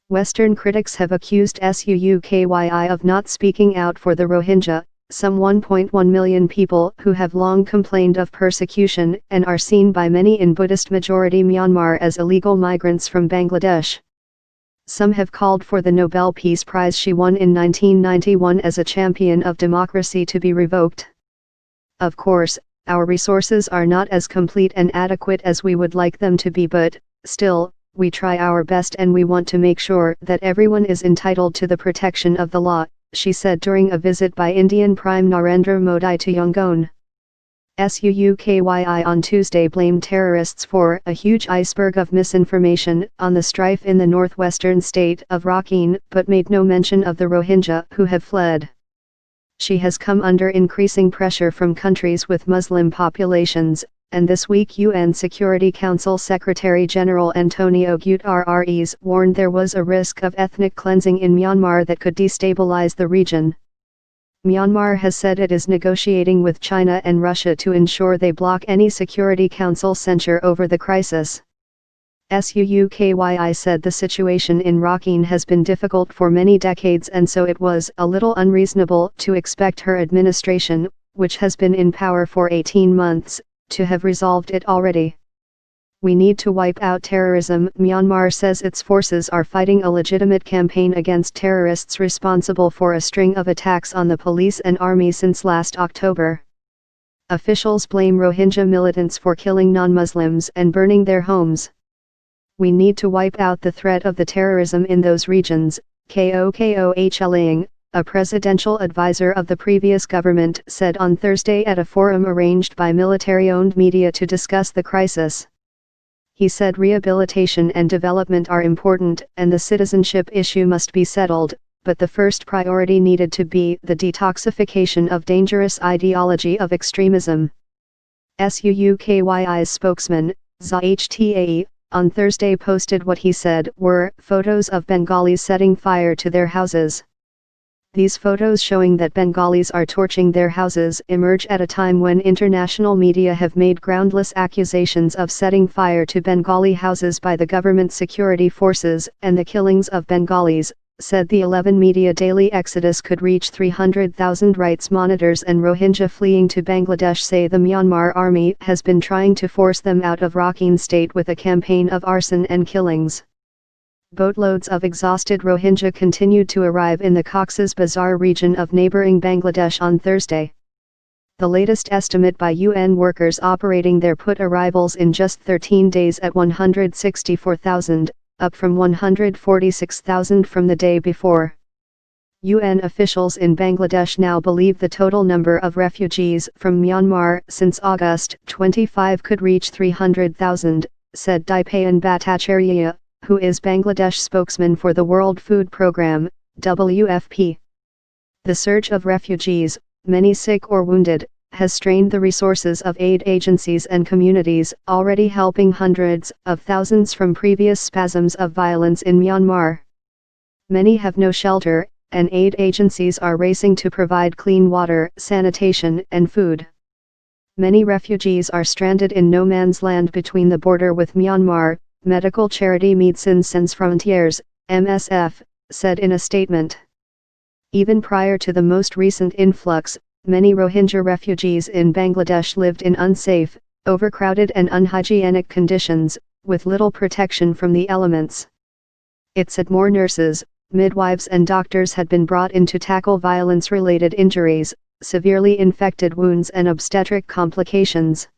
Western critics have accused Suu Kyi of not speaking out for the Rohingya, some 1.1 million people who have long complained of persecution and are seen by many in Buddhist-majority Myanmar as illegal migrants from Bangladesh. Some have called for the Nobel Peace Prize she won in 1991 as a champion of democracy to be revoked. Of course, our resources are not as complete and adequate as we would like them to be, but, still, we try our best and we want to make sure that everyone is entitled to the protection of the law, she said during a visit by Indian Prime Narendra Modi to Yangon. Suu Kyi on Tuesday blamed terrorists for a huge iceberg of misinformation on the strife in the northwestern state of Rakhine, but made no mention of the Rohingya who have fled. She has come under increasing pressure from countries with Muslim populations, and this week UN Security Council Secretary-General Antonio Guterres warned there was a risk of ethnic cleansing in Myanmar that could destabilize the region. Myanmar has said it is negotiating with China and Russia to ensure they block any Security Council censure over the crisis. Suu Kyi said the situation in Rakhine has been difficult for many decades and so it was a little unreasonable to expect her administration, which has been in power for 18 months, to have resolved it already. We need to wipe out terrorism. Myanmar says its forces are fighting a legitimate campaign against terrorists responsible for a string of attacks on the police and army since last October. Officials blame Rohingya militants for killing non-Muslims and burning their homes. We need to wipe out the threat of the terrorism in those regions, Kokoh Lang, a presidential advisor of the previous government, said on Thursday at a forum arranged by military-owned media to discuss the crisis. He said rehabilitation and development are important and the citizenship issue must be settled, but the first priority needed to be the detoxification of dangerous ideology of extremism. Suu Kyi's spokesman, Zahtae, on Thursday posted what he said were photos of Bengalis setting fire to their houses. These photos showing that Bengalis are torching their houses emerge at a time when international media have made groundless accusations of setting fire to Bengali houses by the government security forces and the killings of Bengalis, said the 11 media daily exodus could reach 300,000 rights monitors and Rohingya fleeing to Bangladesh say the Myanmar army has been trying to force them out of Rakhine state with a campaign of arson and killings. Boatloads of exhausted Rohingya continued to arrive in the Cox's Bazar region of neighboring Bangladesh on Thursday. The latest estimate by UN workers operating there put arrivals in just 13 days at 164,000, up from 146,000 from the day before. UN officials in Bangladesh now believe the total number of refugees from Myanmar since August 25 could reach 300,000, said Dipayan Bhattacharya, who is Bangladesh spokesman for the World Food Programme, WFP. The surge of refugees, many sick or wounded, has strained the resources of aid agencies and communities already helping hundreds of thousands from previous spasms of violence in Myanmar. Many have no shelter, and aid agencies are racing to provide clean water, sanitation, and food. Many refugees are stranded in no man's land between the border with Myanmar, medical charity Médecins Sans Frontières, MSF, said in a statement. Even prior to the most recent influx, many Rohingya refugees in Bangladesh lived in unsafe, overcrowded and unhygienic conditions, with little protection from the elements. It said more nurses, midwives and doctors had been brought in to tackle violence-related injuries, severely infected wounds and obstetric complications.